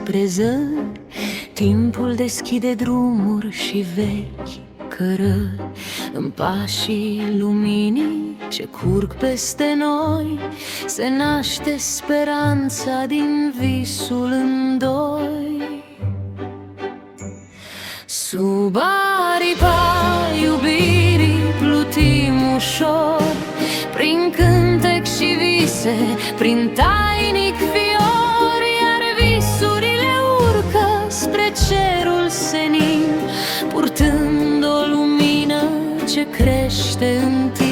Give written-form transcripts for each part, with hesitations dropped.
spre zări. Timpul deschide drumuri și vechi cărări. În pașii luminii ce curg peste noi se naște speranța din visul în doi. Sub aripa iubirii plutim ușor, prin cântec și vise, prin tainic fior, iar visurile urcă spre cerul senin, purtând o lumină ce crește în timp.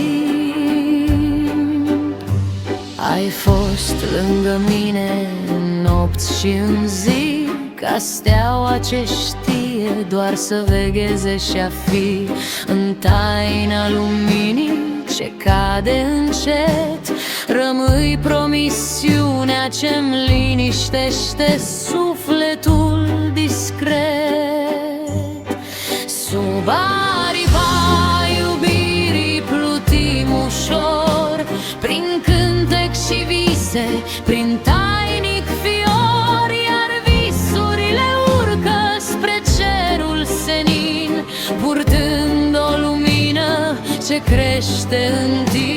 Ai fost lângă mine în nopți și în zi, ca steaua ce știe doar să vegheze și a fi în taina luminii ce cade încet. Rămâi promisiunea ce-mi liniștește sufletul discret. Sub aripa iubirii plutim ușor, prin cântec și vise, prin tainic fior, iar visurile urcă spre cerul senin, purtând o lumină ce crește în timp.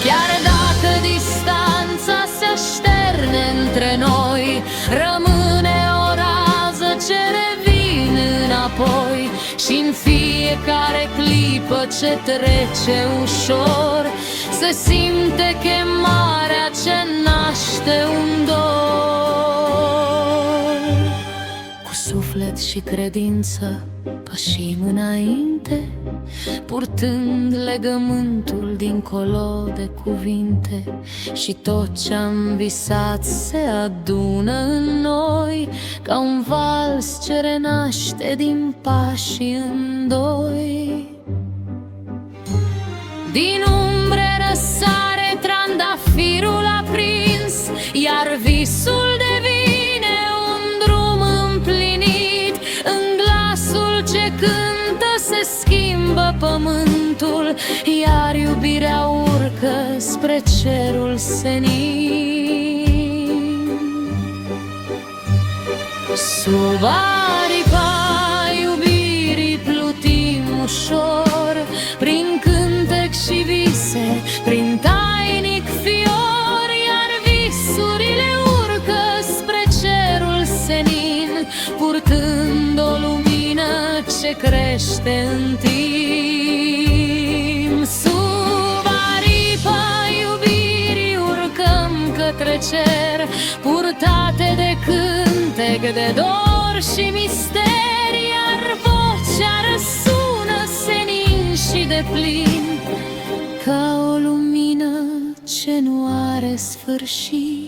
Chiar dacă distanța se așterne între noi, rămâne o rază ce revine înapoi, și în fiecare clipă ce trece ușor se simte chemarea ce naște un dor. Cu suflet și credință pășim înainte, purtând legământul dincolo de cuvinte, și tot ce-am visat se adună în noi, ca un vals ce renaște din pașii în doi. Din umbre răsare trandafirul aprins, iar visul devine un drum împlinit. În glasul ce cântă se schimbă pământul, iar iubirea urcă spre cerul senin. Sub aripa iubirii plutim ușor, prin cântec și vise, prin tainic fior, iar visurile urcă spre cerul senin, purtând o lumină ce crește în timp. Sub aripa iubirii urcăm către cer, purtate de cântec, de dor și mister, iar vocea răsună senin și deplin, ca o lumină ce nu are sfârșit.